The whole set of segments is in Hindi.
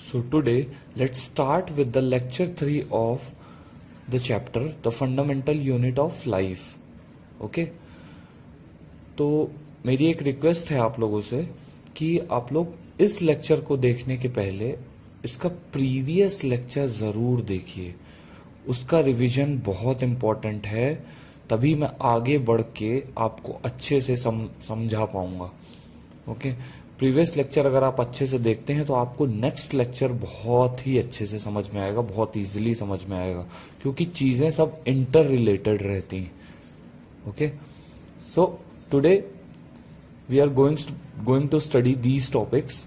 So today let's start with the lecture 3 of the chapter the fundamental unit of life. Okay? तो मेरी एक रिक्वेस्ट है आप लोगों से कि आप लोग इस लेक्चर को देखने के पहले इसका प्रीवियस लेक्चर ज़रूर देखिए. उसका रिवीजन बहुत इम्पोर्टेंट है, तभी मैं आगे बढ़ के आपको अच्छे से समझा पाऊंगा. ओके, प्रीवियस लेक्चर अगर आप अच्छे से देखते हैं तो आपको नेक्स्ट लेक्चर बहुत ही अच्छे से समझ में आएगा, बहुत इजीली समझ में आएगा, क्योंकि चीज़ें सब इंटर रिलेटेड रहती हैं. Okay, so today we are going to study these topics.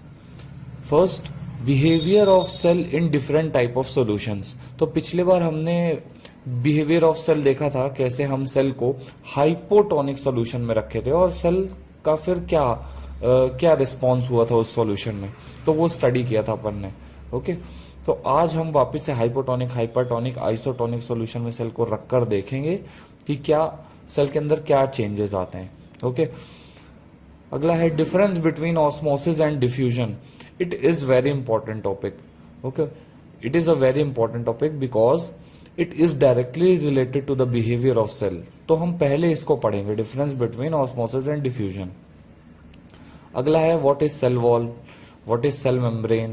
First, behaviour of cell in different type of solutions. तो पिछले बार हमने बिहेवियर ऑफ सेल देखा था, कैसे हम सेल को हाइपोटोनिक सॉल्यूशन में रखे थे और सेल का फिर क्या रिस्पॉन्स हुआ था उस सॉल्यूशन में, तो वो स्टडी किया था अपन ने. ओके, तो आज हम वापस से हाइपोटोनिक, हाइपरटोनिक, आइसोटोनिक सॉल्यूशन में सेल को रखकर देखेंगे कि क्या सेल के अंदर क्या चेंजेस आते हैं. ओके, अगला है difference between osmosis and diffusion. It is very important topic. Okay, it is a very important topic because it is directly related to the behaviour of cell. तो हम पहले इसको पढ़ेंगे, difference between osmosis and diffusion. अगला है what is cell wall, what is cell membrane,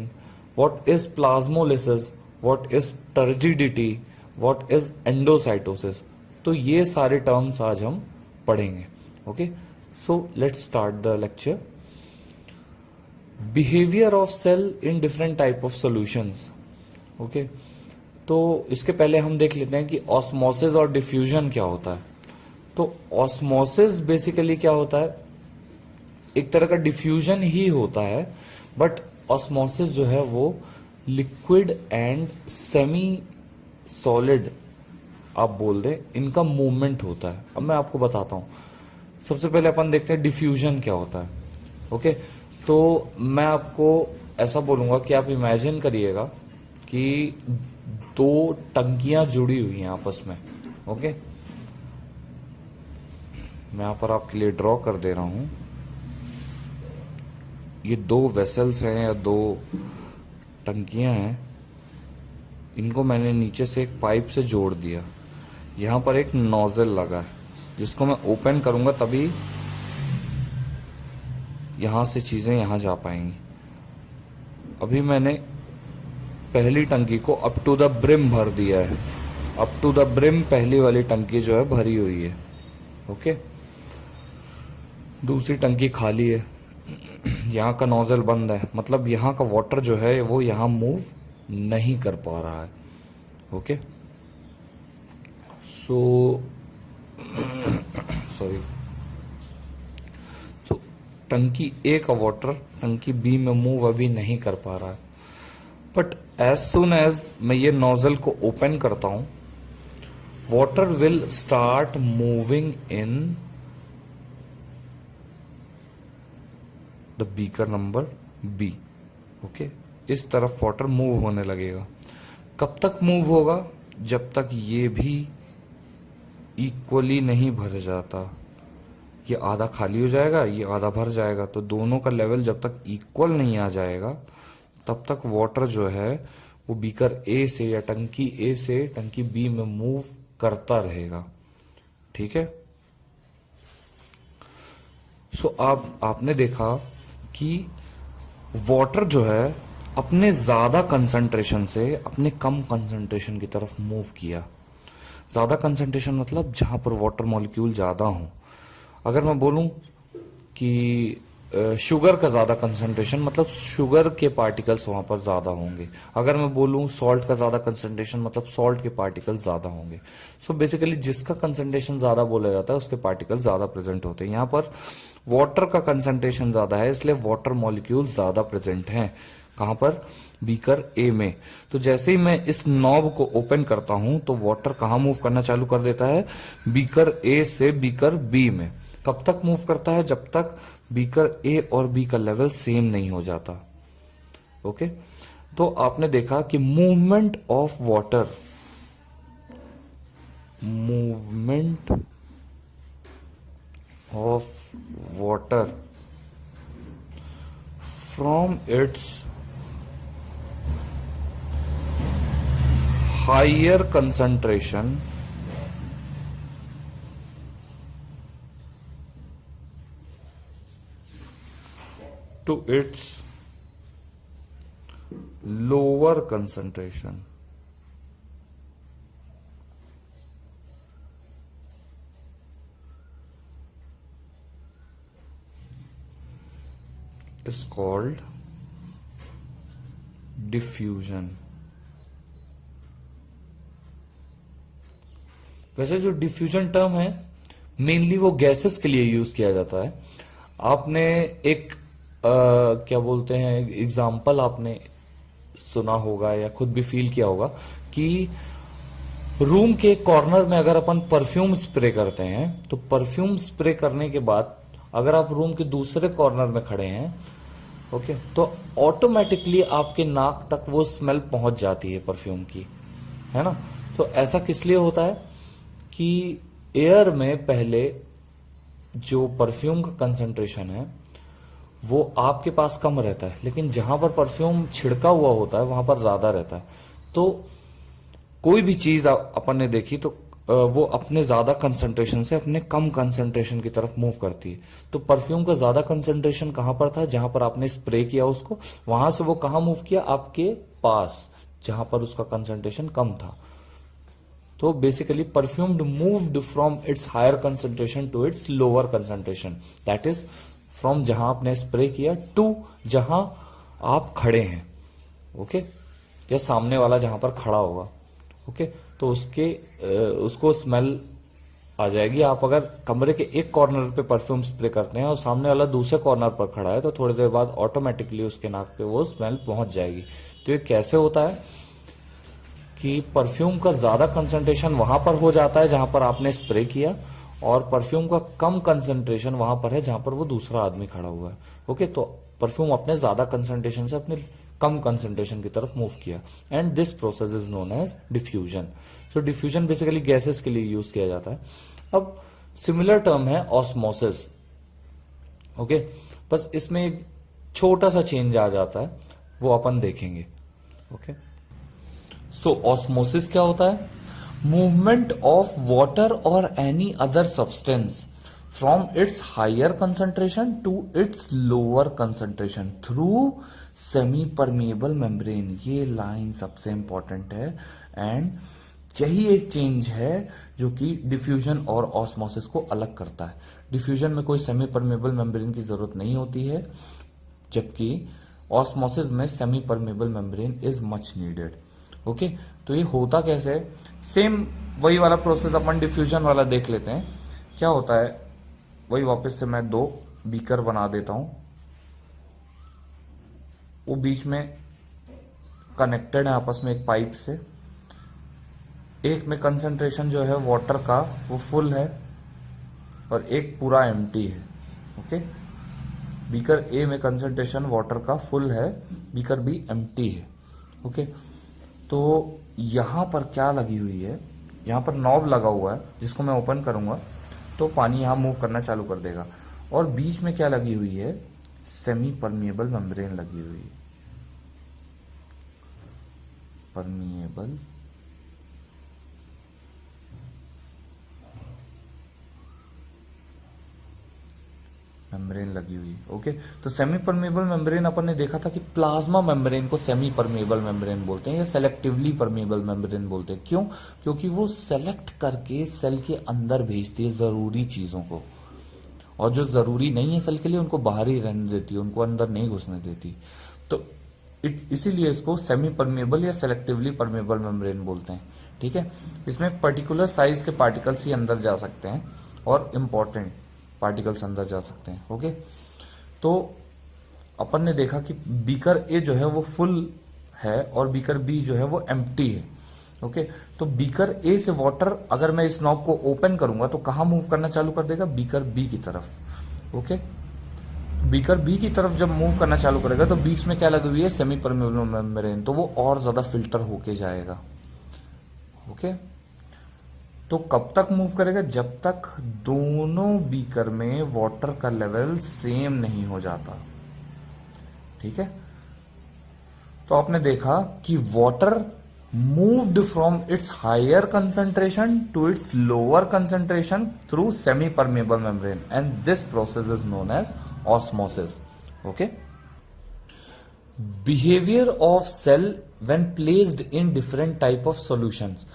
what is plasmolysis, what is turgidity, what is endocytosis. तो ये सारे टर्म्स आज हम पढ़ेंगे. Okay, so let's start the lecture. Behaviour of cell in different type of solutions. Okay, तो इसके पहले हम देख लेते हैं कि ऑस्मोसिस और डिफ्यूजन क्या होता है. तो ऑस्मोसिस बेसिकली क्या होता है, एक तरह का डिफ्यूजन ही होता है, बट ऑस्मोसिस जो है वो लिक्विड एंड सेमी सॉलिड आप बोल रहे, इनका मूवमेंट होता है. अब मैं आपको बताता हूं. सबसे पहले अपन देखते हैं डिफ्यूजन क्या होता है. ओके, तो मैं आपको ऐसा बोलूंगा कि आप इमेजिन करिएगा कि दो टंकियां जुड़ी हुई हैं आपस में. ओके, मैं यहां पर आपके लिए ड्रॉ कर दे रहा हूं. ये दो वेसल्स हैं या दो टंकियां हैं, इनको मैंने नीचे से एक पाइप से जोड़ दिया. यहां पर एक नोजल लगा है जिसको मैं ओपन करूंगा तभी यहां से चीजें यहां जा पाएंगी. अभी मैंने पहली टंकी को अप टू द ब्रिम भर दिया है. अप टू द ब्रिम पहली वाली टंकी जो है भरी हुई है. ओके, दूसरी टंकी खाली है. यहाँ का नोजल बंद है, मतलब यहाँ का वाटर जो है वो यहाँ मूव नहीं कर पा रहा है. ओके, सॉरी, टंकी ए का वाटर टंकी बी में मूव अभी नहीं कर पा रहा है. बट एज सुन एज मैं ये नोजल को ओपन करता हूं, water will start moving in the beaker number B. Okay, इस तरफ वाटर मूव होने लगेगा. कब तक मूव होगा, जब तक ये भी इक्वली नहीं भर जाता. ये आधा खाली हो जाएगा, ये आधा भर जाएगा, तो दोनों का लेवल जब तक इक्वल नहीं आ जाएगा तब तक वाटर जो है वो बीकर ए से या टंकी ए से टंकी बी में मूव करता रहेगा. ठीक है, सो आपने देखा कि वाटर जो है अपने ज्यादा कंसंट्रेशन से अपने कम कंसंट्रेशन की तरफ मूव किया. ज्यादा कंसंट्रेशन मतलब जहां पर वाटर मॉलिक्यूल ज्यादा हो. अगर मैं बोलूं कि शुगर का ज्यादा कंसंट्रेशन मतलब शुगर के पार्टिकल्स वहां पर ज्यादा होंगे. अगर मैं बोलूं सॉल्ट का ज्यादा कंसंट्रेशन मतलब सॉल्ट के पार्टिकल्स ज्यादा होंगे. सो बेसिकली जिसका कंसंट्रेशन ज्यादा बोला जाता है उसके पार्टिकल्स ज्यादा प्रेजेंट होते हैं. यहाँ पर वाटर का कंसंट्रेशन ज्यादा है, इसलिए वाटर मॉलिक्यूल ज्यादा प्रेजेंट हैं. कहां पर, बीकर ए में. तो जैसे ही मैं इस नॉब को ओपन करता हूं तो वाटर कहां मूव करना चालू कर देता है, बीकर ए से बीकर बी में. कब तक मूव करता है, जब तक बीकर ए और बी का लेवल सेम नहीं हो जाता. ओके, तो आपने देखा कि movement of water, movement of water from its higher concentration to its lower concentration. Is called diffusion. वैसे जो डिफ्यूजन टर्म है मेनली वो गैसेस के लिए यूज किया जाता है। आपने एक क्या बोलते हैं एग्जाम्पल आपने सुना होगा या खुद भी फील किया होगा कि रूम के कॉर्नर में अगर अपन परफ्यूम स्प्रे करते हैं तो परफ्यूम स्प्रे करने के बाद अगर आप रूम के दूसरे कॉर्नर में खड़े हैं ओके तो ऑटोमेटिकली आपके नाक तक वो स्मेल पहुंच जाती है परफ्यूम की, है ना। तो ऐसा किस लिए होता है कि एयर में पहले जो परफ्यूम का कंसंट्रेशन है वो आपके पास कम रहता है, लेकिन जहां पर परफ्यूम छिड़का हुआ होता है वहां पर ज्यादा रहता है। तो कोई भी चीज अपन ने देखी तो वो अपने ज्यादा कंसंट्रेशन से अपने कम कंसंट्रेशन की तरफ मूव करती है। तो परफ्यूम का ज्यादा कंसंट्रेशन कहां पर था, जहां पर आपने स्प्रे किया उसको, वहां से वो कहां मूव किया, आपके पास जहां पर उसका कंसंट्रेशन कम था। तो basically perfume moved from its higher concentration to its lower concentration, that is from जहां आपने स्प्रे किया टू जहां आप खड़े हैं, ओके, या सामने वाला जहां पर खड़ा होगा, ओके। तो उसको स्मेल आ जाएगी। आप अगर कमरे के एक कॉर्नर पे परफ्यूम स्प्रे करते हैं और सामने वाला दूसरे कॉर्नर पर खड़ा है तो थोड़ी देर बाद ऑटोमेटिकली उसके नाक पे वो स्मेल पहुंच जाएगी। तो ये कैसे होता है कि परफ्यूम का ज्यादा कंसंट्रेशन वहां पर हो जाता है जहां पर आपने स्प्रे किया, और परफ्यूम का कम कंसंट्रेशन वहां पर है जहां पर वो दूसरा आदमी खड़ा हुआ है, ओके। तो परफ्यूम अपने ज्यादा कंसंट्रेशन से अपने कम कंसंट्रेशन की तरफ मूव किया, and this process is known as diffusion. So diffusion basically gases के लिए यूज किया जाता है। अब सिमिलर टर्म है ऑस्मोसिस, ओके। बस इसमें एक छोटा सा चेंज आ जाता है, वो अपन देखेंगे, ओके। सो ऑस्मोसिस क्या होता है? मूवमेंट ऑफ वाटर और any other substance from its higher concentration to its lower concentration through semi permeable membrane. ये लाइन सबसे इंपॉर्टेंट है, एंड यही एक चेंज है जो कि डिफ्यूजन और ऑस्मोसिस को अलग करता है। डिफ्यूजन में कोई सेमी परमिएबल मेम्ब्रेन की जरूरत नहीं होती है, जबकि ऑस्मोसिस में semi permeable membrane is much needed, okay. तो ये होता कैसे? सेम वही वाला प्रोसेस अपन डिफ्यूजन वाला देख लेते हैं। क्या होता है, वही वापस से मैं दो बीकर बना देता हूं, वो बीच में कनेक्टेड है आपस में एक पाइप से। एक में कंसंट्रेशन जो है वाटर का वो फुल है और एक पूरा एम्प्टी है, ओके। बीकर ए में कंसंट्रेशन वाटर का फुल है, बीकर बी एम्प्टी है, ओके। तो यहां पर क्या लगी हुई है, यहां पर नॉब लगा हुआ है जिसको मैं ओपन करूंगा तो पानी यहां मूव करना चालू कर देगा, और बीच में क्या लगी हुई है, सेमी परमिएबल मेम्ब्रेन लगी हुई है। परमिएबल मेम्ब्रेन लगी हुई, ओके। तो सेमी परमिएबल मेम्ब्रेन अपन ने देखा था कि प्लाज्मा मेम्ब्रेन को सेमी परमिएबल मेम्ब्रेन बोलते हैं या सेलेक्टिवली परमिएबल मेम्ब्रेन बोलते हैं। क्यों? क्योंकि वो सेलेक्ट करके सेल के अंदर भेजती है जरूरी चीजों को, और जो जरूरी नहीं है सेल के लिए उनको बाहर ही रहने देती है, उनको अंदर नहीं घुसने देती। तो इसीलिए इसको सेमी परमिएबल या सेलेक्टिवली परमिएबल मेम्ब्रेन बोलते हैं, ठीक है। इसमें पर्टिकुलर साइज के पार्टिकल्स ही अंदर जा सकते हैं और इंपॉर्टेंट पार्टिकल्स अंदर जा सकते हैं, ओके। तो अपन ने देखा कि बीकर ए जो है वो फुल है और बीकर बी जो है वो एम्प्टी है, ओके। तो बीकर ए से वाटर अगर मैं इस नॉब को ओपन करूंगा तो कहां मूव करना चालू कर देगा, बीकर बी की तरफ, ओके। बीकर बी की तरफ जब मूव करना चालू करेगा तो बीच में क्या लगी हुई है, सेमी परमिएबल मेम्ब्रेन, तो वो और ज्यादा फिल्टर होके जाएगा, ओके। तो कब तक मूव करेगा, जब तक दोनों बीकर में वाटर का लेवल सेम नहीं हो जाता, ठीक है। तो आपने देखा कि water moved from its higher concentration to its lower concentration through semi-permeable membrane, and this process is known as osmosis. Okay. Behavior of cell when placed in different type of solutions.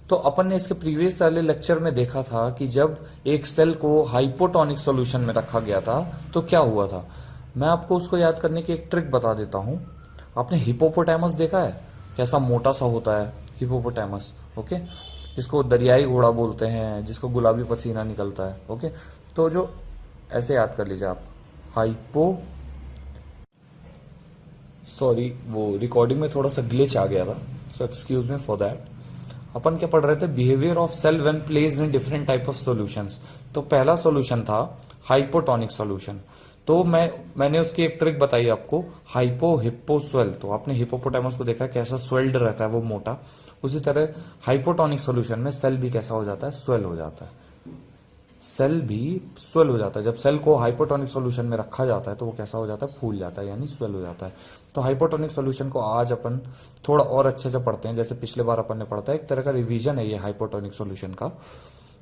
तो अपन ने इसके प्रीवियस वाले लेक्चर में देखा था कि जब एक सेल को हाइपोटोनिक सॉल्यूशन में रखा गया था तो क्या हुआ था। मैं आपको उसको याद करने की एक ट्रिक बता देता हूं। आपने हिपोपोटामस देखा है, कैसा मोटा सा होता है हिपोपोटामस, ओके, जिसको दरियाई घोड़ा बोलते हैं, जिसको गुलाबी पसीना निकलता है, ओके। तो जो ऐसे याद कर लीजिए आप, वो रिकॉर्डिंग में थोड़ा सा ग्लिच आ गया था, so excuse me for that. अपन क्या पढ़ रहे थे, behaviour of cell when placed in different type of solutions. तो पहला सॉल्यूशन था हाइपोटोनिक सॉल्यूशन। तो मैंने उसकी एक ट्रिक बताई आपको, हिप्पो स्वेल। तो आपने हिपोपोटामस को देखा कैसा स्वेल्ड रहता है, वो मोटा। उसी तरह हाइपोटोनिक सॉल्यूशन में सेल भी कैसा हो जाता है, स्वेल हो जाता है। सेल भी स्वेल हो जाता है। जब सेल को हाइपोटोनिक सॉल्यूशन में रखा जाता है तो वो कैसा हो जाता है, फूल जाता है, यानी स्वेल हो जाता है। तो हाइपोटोनिक सॉल्यूशन को आज अपन थोड़ा और अच्छे से पढ़ते हैं, जैसे पिछले बार अपन ने पढ़ा था। एक तरह का रिवीजन है ये हाइपोटोनिक सॉल्यूशन का,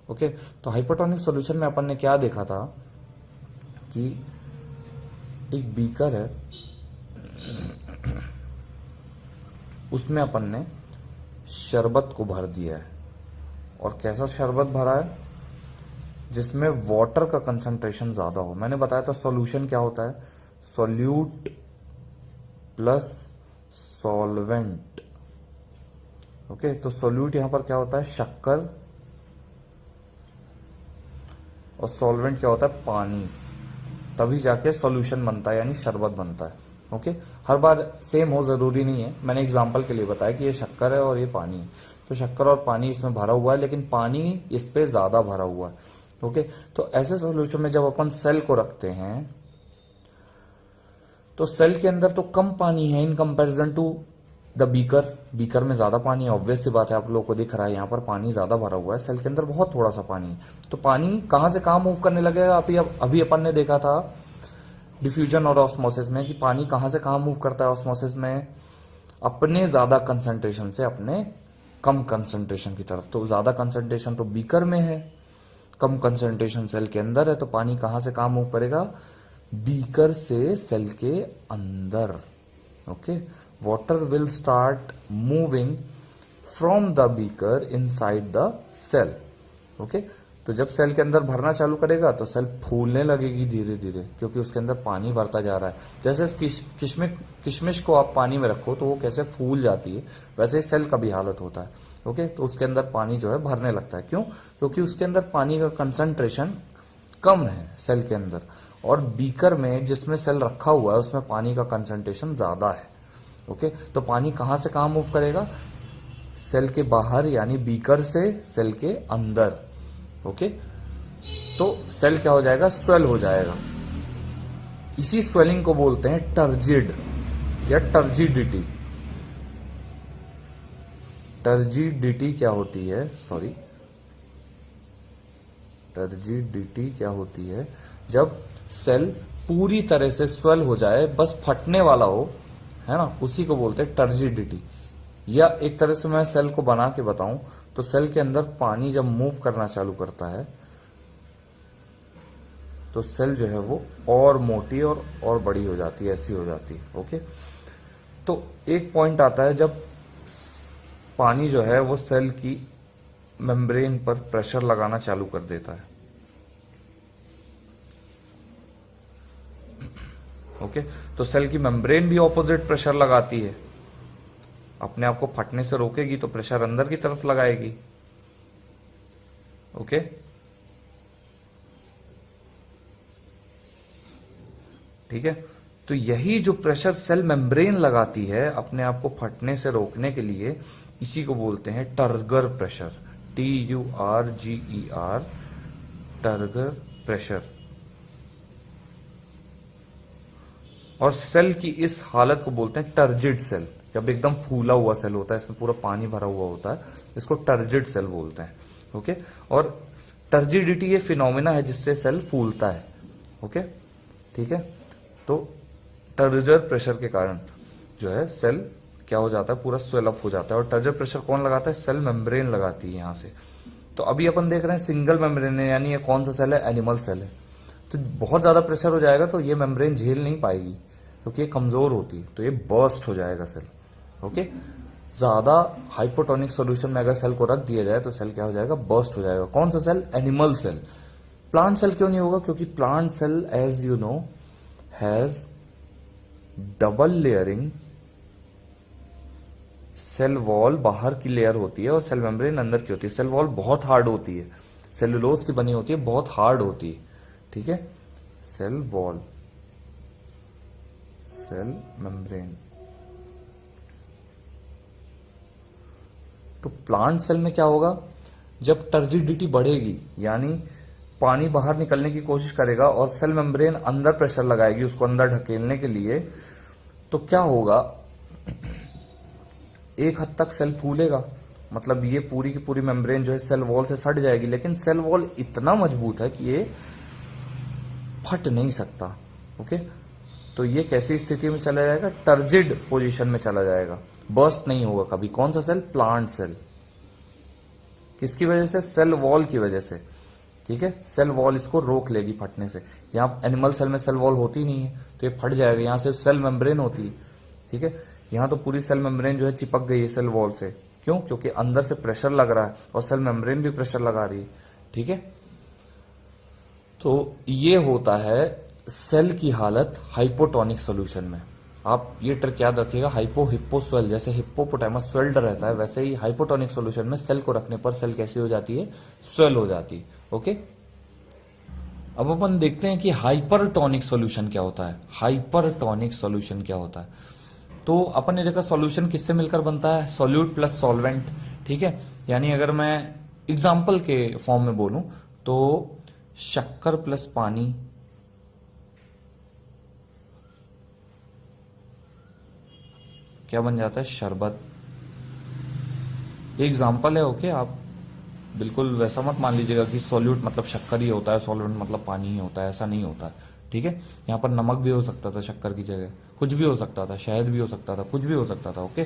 ओके। तो हाइपोटोनिक सॉल्यूशन में अपन ने क्या देखा था कि एक बीकर है, उसमें अपन ने शरबत को भर दिया है। और कैसा शरबत भरा है, जिसमें वाटर का कंसंट्रेशन ज्यादा हो। मैंने बताया था सॉल्यूशन क्या होता है, सॉल्यूट प्लस सॉल्वेंट, ओके। तो सॉल्यूट यहां पर क्या होता है, शक्कर, और सॉल्वेंट क्या होता है, पानी। तभी जाके सॉल्यूशन बनता है, यानी शरबत बनता है, ओके। हर बार सेम हो जरूरी नहीं है, मैंने एग्जांपल के लिए बताया कि ये शक्कर है और ये पानी है। तो शक्कर और पानी इसमें भरा हुआ है, लेकिन पानी इस पे ज्यादा भरा हुआ है, ओके। तो ऐसे सॉल्यूशन में जब अपन सेल को रखते हैं तो सेल के अंदर तो कम पानी है in comparison to the beaker में ज्यादा पानी है, ऑब्वियस सी बात है, आप लोगों को दिख रहा है यहाँ पर पानी ज्यादा भरा हुआ है, सेल के अंदर बहुत थोड़ा सा पानी है। तो पानी कहां से कहां मूव करने लगेगा, अभी अपन ने देखा था डिफ्यूजन और ऑस्मोसिस में कि पानी कहां से कहां मूव करता है ऑस्मोसिस में, अपने ज्यादा कंसंट्रेशन से अपने कम कंसंट्रेशन की तरफ। तो ज्यादा कंसंट्रेशन तो बीकर में है, कम कंसंट्रेशन सेल के अंदर है, तो पानी कहां से कहां मूव करेगा, बीकर से सेल के अंदर, okay. Water will start moving from the beaker inside the cell, okay. तो जब सेल के अंदर भरना चालू करेगा तो सेल फूलने लगेगी धीरे धीरे, क्योंकि उसके अंदर पानी भरता जा रहा है। जैसे किशमिश को आप पानी में रखो तो वो कैसे फूल जाती है, वैसे ही सेल का भी हालत होता है, ओके। तो उसके अंदर पानी जो है भरने लगता है, क्यों, क्योंकि उसके अंदर पानी का कंसंट्रेशन कम है सेल के अंदर, और बीकर में जिसमें सेल रखा हुआ है उसमें पानी का कंसंट्रेशन ज्यादा है, ओके। तो पानी कहां से कहां मूव करेगा, सेल के बाहर, यानी बीकर से सेल के अंदर, ओके। तो सेल क्या हो जाएगा, स्वेल हो जाएगा। इसी स्वेलिंग को बोलते हैं टर्जिड या टर्जिडिटी। टर्जिडिटी क्या होती है, टर्जिडिटी क्या होती है, जब सेल पूरी तरह से स्वेल हो जाए, बस फटने वाला हो, है ना, उसी को बोलते हैं टर्जिडिटी। या एक तरह से मैं सेल को बना के बताऊं तो सेल के अंदर पानी जब मूव करना चालू करता है तो सेल जो है वो और मोटी और बड़ी हो जाती है, ऐसी हो जाती है, ओके। तो एक पॉइंट आता है जब पानी जो है वो सेल की मेम्ब्रेन पर प्रेशर लगाना चालू कर देता है, ओके। तो सेल की मेम्ब्रेन भी ऑपोजिट प्रेशर लगाती है, अपने आप को फटने से रोकेगी तो प्रेशर अंदर की तरफ लगाएगी, ओके। ठीक है, तो यही जो प्रेशर सेल मेम्ब्रेन लगाती है अपने आप को फटने से रोकने के लिए, इसी को बोलते हैं turgor pressure, TURGER, turgor pressure. और सेल की इस हालत को बोलते हैं टर्जिड सेल। जब एकदम फूला हुआ सेल होता है, इसमें पूरा पानी भरा हुआ होता है, इसको टर्जिड सेल बोलते हैं, ओके। और टर्जिडिटी ये फिनोमिना है जिससे सेल फूलता है, ओके, ठीक है। तो टर्जर प्रेशर के कारण जो है सेल क्या हो जाता है, पूरा स्वेल अप हो जाता है। और टर्जर प्रेशर कौन लगाता है, सेल मेम्ब्रेन लगाती है यहाँ से। तो अभी अपन देख रहे हैं सिंगल मेम्ब्रेन है, यानी ये कौन सा सेल है, एनिमल सेल है। तो बहुत ज्यादा प्रेशर हो जाएगा तो ये मेम्ब्रेन झेल नहीं पाएगी क्योंकि ये कमजोर होती है, तो ये बर्स्ट हो जाएगा सेल। ओके, ज्यादा हाइपोटोनिक सॉल्यूशन में अगर सेल को रख दिया जाए तो सेल क्या हो जाएगा, बर्स्ट हो जाएगा। कौन सा cell, animal cell. Plant cell क्यों नहीं होगा, क्योंकि plant cell as you know has double layering, cell wall बाहर की लेयर होती है और सेल मेम्ब्रेन अंदर की होती है। सेल वॉल बहुत हार्ड होती है, सेलुलोज की बनी होती है, बहुत हार्ड होती है, ठीक है। Cell wall, cell membrane. तो प्लांट सेल में क्या होगा, जब टर्जिडिटी बढ़ेगी यानी पानी बाहर निकलने की कोशिश करेगा और सेल मेम्ब्रेन अंदर प्रेशर लगाएगी उसको अंदर ढकेलने के लिए, तो क्या होगा, एक हद तक सेल फूलेगा, मतलब ये पूरी की पूरी मेम्ब्रेन जो है सेल वॉल से सट जाएगी, लेकिन सेल वॉल इतना मजबूत है कि ये फट नहीं सकता। ओके, तो ये कैसी स्थिति में चला जाएगा, टर्जिड पोजीशन में चला जाएगा, बर्स्ट नहीं होगा कभी। कौन सा सेल, प्लांट सेल। किसकी वजह से, सेल वॉल की वजह से, ठीक है। सेल वॉल इसको रोक लेगी फटने से। यहाँ एनिमल सेल में सेल वॉल होती नहीं है तो ये फट जाएगा, यहां से सेल मेम्ब्रेन होती है, ठीक है। यहां तो पूरी सेल मेम्ब्रेन जो है चिपक गई है सेल वॉल से, क्यों, क्योंकि अंदर से प्रेशर लग रहा है और सेल मेम्ब्रेन भी प्रेशर लगा रही है, ठीक है। तो ये होता है सेल की हालत हाइपोटोनिक सॉल्यूशन में। आप ये ट्रिक याद रखिएगा, हाइपो हिप्पो स्वेल, जैसे हिप्पोपोटामस स्वेल्ड रहता है वैसे ही हाइपोटोनिक सॉल्यूशन में सेल को रखने पर सेल कैसी हो जाती है, स्वेल हो जाती है। ओके, अब अपन देखते हैं कि हाइपरटोनिक सॉल्यूशन क्या होता है। हाइपरटोनिक सॉल्यूशन क्या होता है, तो अपन ने देखा सॉल्यूशन किससे मिलकर बनता है, सॉल्यूट प्लस सॉल्वेंट, ठीक है। यानी अगर मैं एग्जाम्पल के फॉर्म में बोलूं तो शक्कर प्लस पानी, क्या बन जाता है, शरबत। एग्जाम्पल है, ओके। आप बिल्कुल वैसा मत मान लीजिएगा कि सॉल्यूट मतलब शक्कर ही होता है, सॉल्वेंट मतलब पानी ही होता है, ऐसा नहीं होता है, ठीक है। यहाँ पर नमक भी हो सकता था शक्कर की जगह, कुछ भी हो सकता था, शहद भी हो सकता था, कुछ भी हो सकता था, ओके।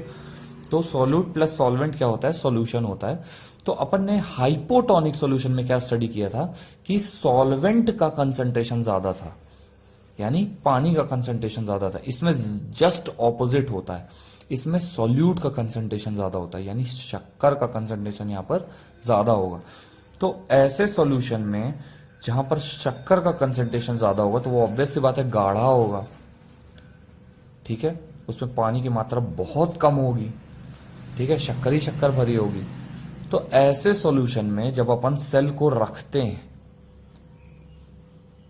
तो सॉल्यूट प्लस सॉल्वेंट क्या होता है, सॉल्यूशन होता है। तो अपन ने हाइपोटोनिक सॉल्यूशन में क्या स्टडी किया था कि सॉल्वेंट का कंसंट्रेशन ज्यादा था, यानी पानी का कंसंट्रेशन ज्यादा था। इसमें जस्ट ऑपोजिट होता है, इसमें सॉल्यूट का कंसंट्रेशन ज्यादा होता है, यानी शक्कर का कंसंट्रेशन यहां पर ज्यादा होगा। तो ऐसे सॉल्यूशन में जहां पर शक्कर का कंसंट्रेशन ज्यादा होगा तो वो ऑब्वियस सी बात है गाढ़ा होगा, ठीक है। उसमें पानी की मात्रा बहुत कम होगी, ठीक है, शक्कर ही शक्कर भरी होगी। तो ऐसे सॉल्यूशन में जब अपन सेल को रखते हैं,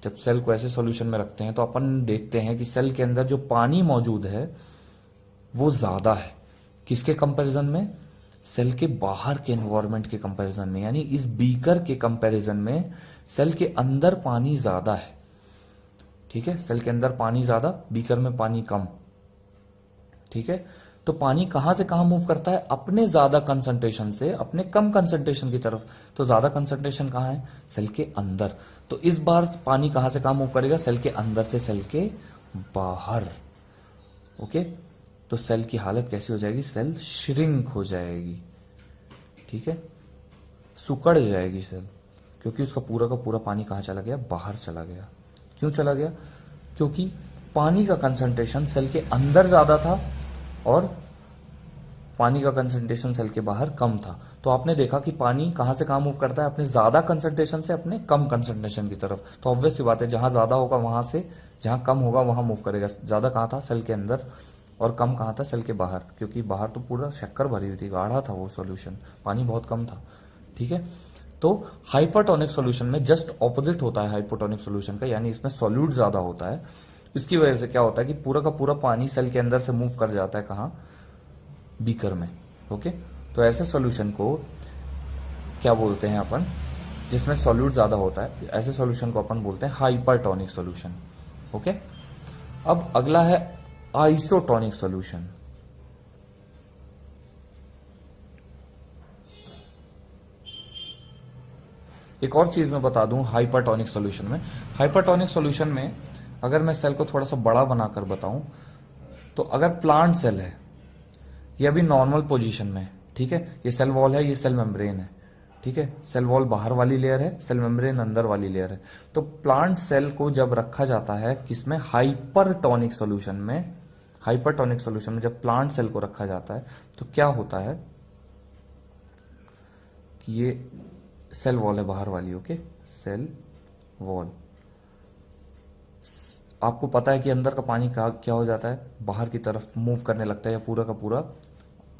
जब सेल को ऐसे सॉल्यूशन में रखते हैं तो अपन देखते हैं कि सेल के अंदर जो पानी मौजूद है वो ज्यादा है। किसके कंपैरिजन में, सेल के बाहर के एनवायरनमेंट के कंपैरिजन में, यानी इस बीकर के कंपैरिजन में सेल के अंदर पानी ज्यादा है, ठीक है। सेल के अंदर पानी ज्यादा, बीकर में पानी कम, ठीक है। तो पानी कहां से कहां मूव करता है, अपने ज्यादा कंसंट्रेशन से अपने कम कंसंट्रेशन की तरफ। तो ज्यादा कंसंट्रेशन कहां है, सेल के अंदर। तो इस बार पानी कहां से कहां मूव करेगा, सेल के अंदर से सेल के बाहर, ओके। तो सेल की हालत कैसी हो जाएगी, सेल श्रिंक हो जाएगी, ठीक है, सुकड़ जाएगी सेल, क्योंकि उसका पूरा का पूरा पानी कहां चला गया, बाहर चला गया। क्यों चला गया, क्योंकि पानी का कंसंट्रेशन सेल के अंदर ज्यादा था और पानी का कंसंट्रेशन सेल के बाहर कम था। तो आपने देखा कि पानी कहां से कहां मूव करता है, अपने ज्यादा कंसंट्रेशन से अपने कम कंसंट्रेशन की तरफ। तो ऑब्वियस सी बात है, जहां ज्यादा होगा वहां से, जहां कम होगा वहां मूव करेगा। ज्यादा कहां था, सेल के अंदर, और कम कहां था, सेल के बाहर, क्योंकि बाहर तो पूरा शक्कर भरी हुई थी, गाढ़ा था वो सॉल्यूशन, पानी बहुत कम था, ठीक है। तो हाइपरटोनिक सॉल्यूशन में जस्ट ऑपोजिट होता है हाइपोटोनिक सॉल्यूशन का, यानी इसमें सॉल्यूट ज्यादा होता है। इसकी वजह से क्या होता है कि पूरा का पूरा पानी सेल के अंदर से मूव कर जाता है, कहां, बीकर में, ओके। तो ऐसे सॉल्यूशन को क्या बोलते हैं अपन, जिसमें सॉल्यूट ज्यादा होता है, ऐसे सॉल्यूशन को अपन बोलते हैं हाइपरटोनिक सॉल्यूशन, ओके। अब अगला है आइसोटोनिक सॉल्यूशन। एक और चीज मैं बता दूं हाइपरटोनिक सॉल्यूशन में, हाइपरटोनिक सॉल्यूशन में अगर मैं सेल को थोड़ा सा बड़ा बनाकर बताऊं, तो अगर प्लांट सेल है, ये अभी नॉर्मल पोजीशन में है, ठीक है। ये सेल वॉल है, ये सेल मेम्ब्रेन है, ठीक है। सेल वॉल बाहर वाली लेयर है, सेल मेम्ब्रेन अंदर वाली लेयर है। तो प्लांट सेल को जब रखा जाता है किसमें, हाइपरटोनिक सॉल्यूशन में, हाइपरटोनिक सॉल्यूशन में जब प्लांट सेल को रखा जाता है तो क्या होता है कि ये सेल वॉल है बाहर वाली, ओके, सेल वॉल। आपको पता है कि अंदर का पानी क्या हो जाता है, बाहर की तरफ मूव करने लगता है, या पूरा का पूरा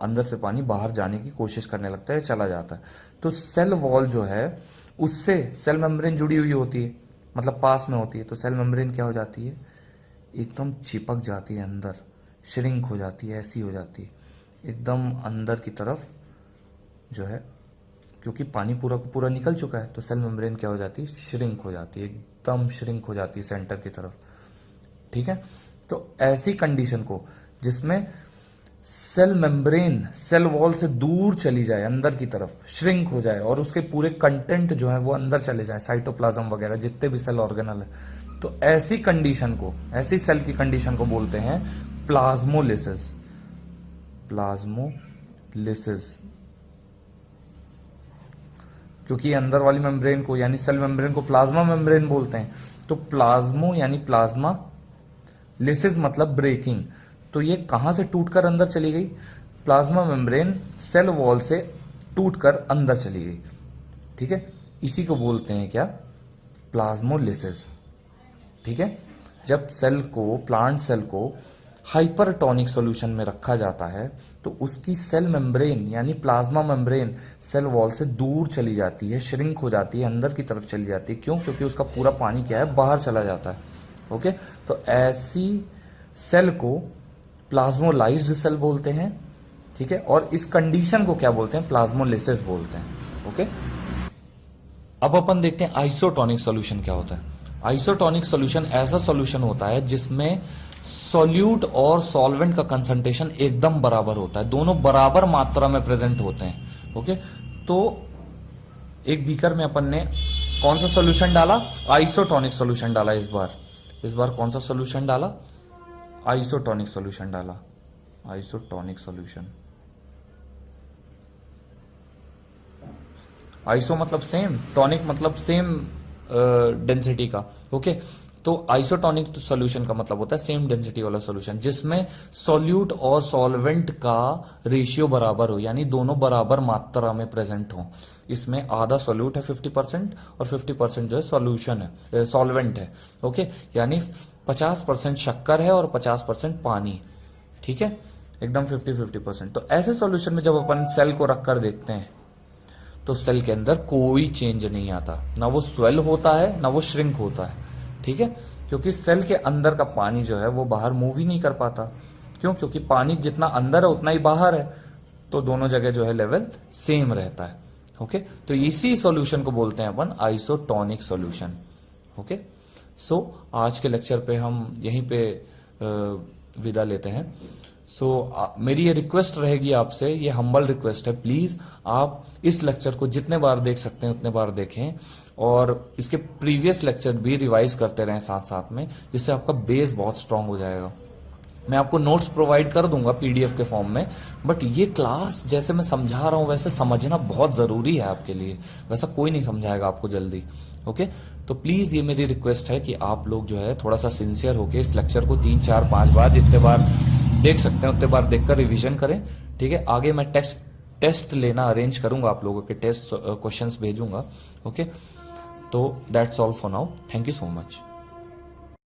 अंदर से पानी बाहर जाने की कोशिश करने लगता है, चला जाता है। तो सेल वॉल जो है उससे सेल मेम्ब्रेन जुड़ी हुई होती है, मतलब पास में होती है। तो सेल मेम्ब्रेन क्या हो जाती है, एकदम चिपक जाती है अंदर, श्रिंक हो जाती है, ऐसी हो जाती है एकदम अंदर की तरफ जो है, क्योंकि पानी पूरा का पूरा निकल चुका है। तो सेल मेम्ब्रेन क्या हो जाती है, श्रिंक हो जाती है, एकदम श्रिंक हो जाती है सेंटर की तरफ, ठीक है। तो ऐसी कंडीशन को जिसमें सेल मेम्ब्रेन सेल वॉल से दूर चली जाए, अंदर की तरफ श्रिंक हो जाए, और उसके पूरे कंटेंट जो है वो अंदर चले जाए, साइटोप्लाज्म वगैरह जितने भी सेल ऑर्गेनल है, तो ऐसी कंडीशन को, ऐसी सेल की कंडीशन को बोलते हैं प्लाज्मोलिसिस। प्लाज्मोलिसिस, क्योंकि अंदर वाली मेम्ब्रेन को यानी सेल मेम्ब्रेन को प्लाज्मा मेम्ब्रेन बोलते हैं। तो प्लाज्मो यानी प्लाज्मा, लिसिस मतलब ब्रेकिंग। तो ये कहां से टूटकर अंदर चली गई, प्लाज्मा मेम्ब्रेन सेल वॉल से टूटकर अंदर चली गई, ठीक है। इसी को बोलते हैं क्या, प्लाज्मोलिसिस, ठीक है। जब सेल को, प्लांट सेल को हाइपरटोनिक सॉल्यूशन में रखा जाता है तो उसकी सेल मेम्ब्रेन यानी प्लाज्मा मेम्ब्रेन सेल वॉल से दूर चली जाती है, श्रिंक हो जाती है, अंदर की तरफ चली जाती है। क्यों, क्योंकि उसका पूरा पानी क्या है, बाहर चला जाता है, ओके। तो ऐसी सेल को प्लाज्मोलाइज्ड सेल बोलते हैं, ठीक है। और इस कंडीशन को क्या बोलते हैं, प्लाज्मोलिसिस बोलते हैं, ओके। अब अपन देखते हैं आइसोटोनिक सॉल्यूशन क्या होता है। आइसोटोनिक सॉल्यूशन ऐसा सॉल्यूशन होता है जिसमें सॉल्यूट और सॉल्वेंट का कंसंट्रेशन एकदम बराबर होता है, दोनों बराबर मात्रा में प्रेजेंट होते हैं, ओके। तो एक बीकर में अपन ने कौन सा सॉल्यूशन डाला, आइसोटोनिक सॉल्यूशन डाला। इस बार कौन सा सॉल्यूशन डाला, आइसोटोनिक सॉल्यूशन डाला, आइसोटोनिक सॉल्यूशन। आइसो मतलब सेम, टॉनिक मतलब सेम डेंसिटी का, ओके। तो आइसोटोनिक सॉल्यूशन का मतलब होता है सेम डेंसिटी वाला सॉल्यूशन, जिसमें सॉल्यूट और सॉल्वेंट का रेशियो बराबर हो, यानी दोनों बराबर मात्रा में प्रेजेंट हो। इसमें आधा सॉल्यूट है 50% और 50% जो है सॉल्यूशन है, सॉल्वेंट है, ओके। यानी 50% शक्कर है और 50% पानी, ठीक है, एकदम 50-50%। तो ऐसे सॉल्यूशन में जब अपन सेल को रखकर देखते हैं तो सेल के अंदर कोई चेंज नहीं आता, ना वो स्वेल होता है ना वो श्रिंक होता है, ठीक है। क्योंकि सेल के अंदर का पानी जो है वो बाहर मूव ही नहीं कर पाता। क्यों, क्योंकि पानी जितना अंदर है उतना ही बाहर है, तो दोनों जगह जो है लेवल सेम रहता है, ओके। तो इसी सॉल्यूशन को बोलते हैं अपन आइसोटोनिक सॉल्यूशन, ओके। सो आज के लेक्चर पे हम यहीं पे विदा लेते हैं। मेरी ये रिक्वेस्ट रहेगी आपसे, ये हम्बल रिक्वेस्ट है, प्लीज आप इस लेक्चर को जितने बार देख सकते हैं उतने बार देखें, और इसके प्रीवियस लेक्चर भी रिवाइज करते रहें साथ साथ में, जिससे आपका बेस बहुत स्ट्रांग हो जाएगा। मैं आपको नोट्स प्रोवाइड कर दूंगा पीडीएफ के फॉर्म में, बट ये क्लास जैसे मैं समझा रहा हूं वैसे समझना बहुत जरूरी है आपके लिए, वैसा कोई नहीं समझाएगा आपको जल्दी, ओके। तो प्लीज ये मेरी रिक्वेस्ट है कि आप लोग जो है थोड़ा सा सिंसियर होके इस लेक्चर को 3, 4, 5 बार, जितने बार देख सकते हैं उतने बार देखकर रिवीजन करें, ठीक है। आगे मैं टेस्ट लेना अरेंज करूंगा, आप लोगों के टेस्ट क्वेश्चंस भेजूंगा, ओके। तो that's all for now, thank you so much.